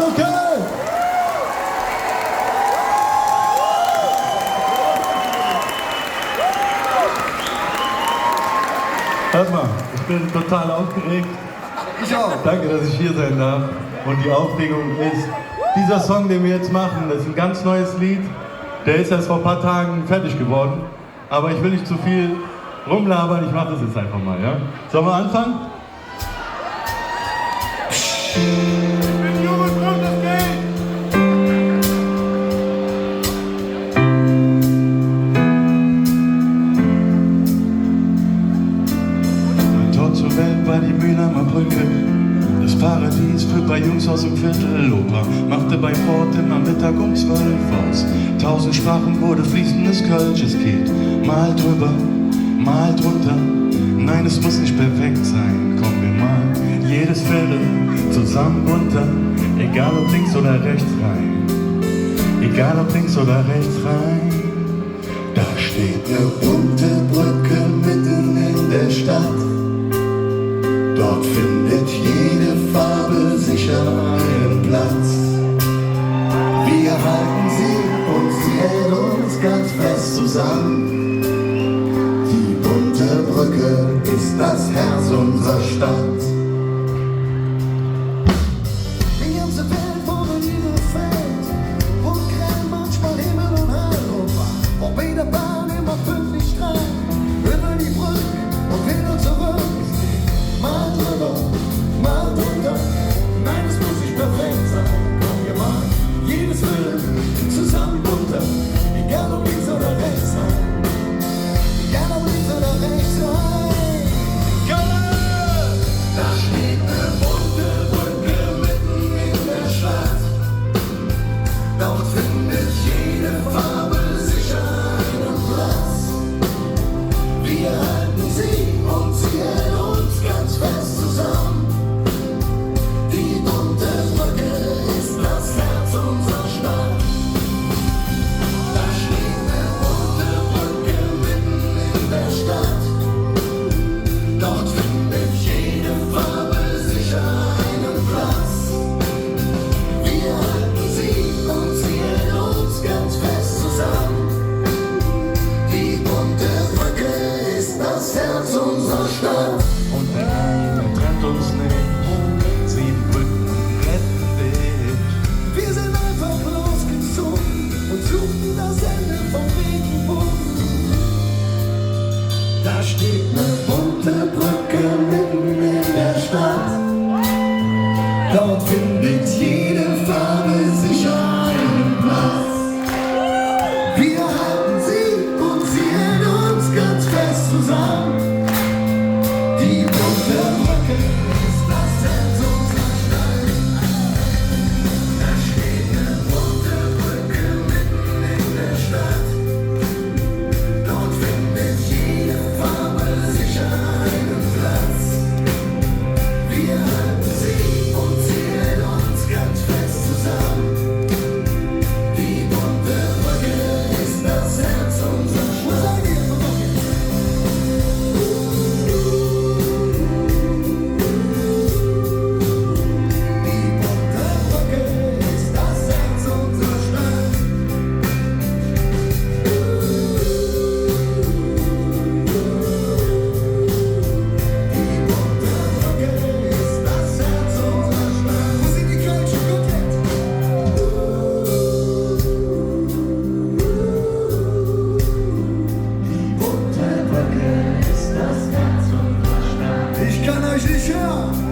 Hallo Köln! Hört mal, ich bin total aufgeregt. Ich auch. Danke, dass ich hier sein darf. Und die Aufregung ist, dieser Song, den wir jetzt machen, das ist ein ganz neues Lied. Der ist erst vor ein paar Tagen fertig geworden. Aber ich will nicht zu viel rumlabern, ich mache das jetzt einfach mal, ja? Sollen wir anfangen? Mein Tor zur Welt war die Mühlheimer Brücke. Das Paradies für paar Jungs aus dem Viertel. Opa machte bei Ford immer Mittag um 12 aus. 1000 Sprachen wurde fließendes Kölsch. Es geht mal drüber, mal drunter. Nein, es muss nicht perfekt sein. Kommen wir mal jedes Viertel zusammen runter. Egal ob links oder rechts rein. Egal ob links oder rechts rein. Da steht Eine bunte Brücke mitten in der Stadt. Dort findet jede Farbe sicher einen Platz. Wir halten sie und sie hält uns ganz fest zusammen. Die bunte Brücke ist das Herz unserer Stadt. Die ganze Welt wurde Liebe fällt und grenzt manchmal Himmel und Europa. Ob bei der Bahn immer pünktlich strahlt, über die Brücke und wieder zurück. Mal drüber, mal drunter. Nein, es muss nicht perfekt sein. Komm, wir machen jedes Bild zusammen bunter. Egal ob links oder rechts sein. Egal ob links oder rechts sein. Da steht eine bunte Brücke mitten in der Stadt. Dort findet jede Farbe sicher einen Platz. Wir halten sie und sie hält uns ganz fest zusammen. Die bunte Brücke ist das Herz unserer Stadt. Da steht eine bunte Brücke mitten in der Stadt. Dort findet jede Farbe sicher einen Platz. Wir halten sie und sie hält uns ganz fest zusammen. Die bunte Brücke ist das Herz unserer Stadt. und der Rhein trennt uns nicht. 7 Brücken retten dich. Wir sind einfach losgezogen und suchten das Ende vom Regenbogen. Da steht eine bunte Brücke mitten in der Stadt. Dort findet jede Farbe sicher einen Platz. Wir halten sie und sie hält uns ganz fest zusammen. Die bunte Brücke ist das Herz unserer Stadt. Da steht eine bunte Brücke mitten in der Stadt. Dort findet jede Farbe sicher einen Platz. Wir halten sie und sie hält uns ganz fest zusammen. Die bunte Brücke ist das Herz unserer Stadt. Die bunte Brücke ist das Herz unserer Stadt. Die bunte Brücke ist das Herz unserer Stadt. Wo sind die Kölschen und jetzt? Die bunte Brücke ist das Herz unserer Stadt. Ich kann euch nicht hören.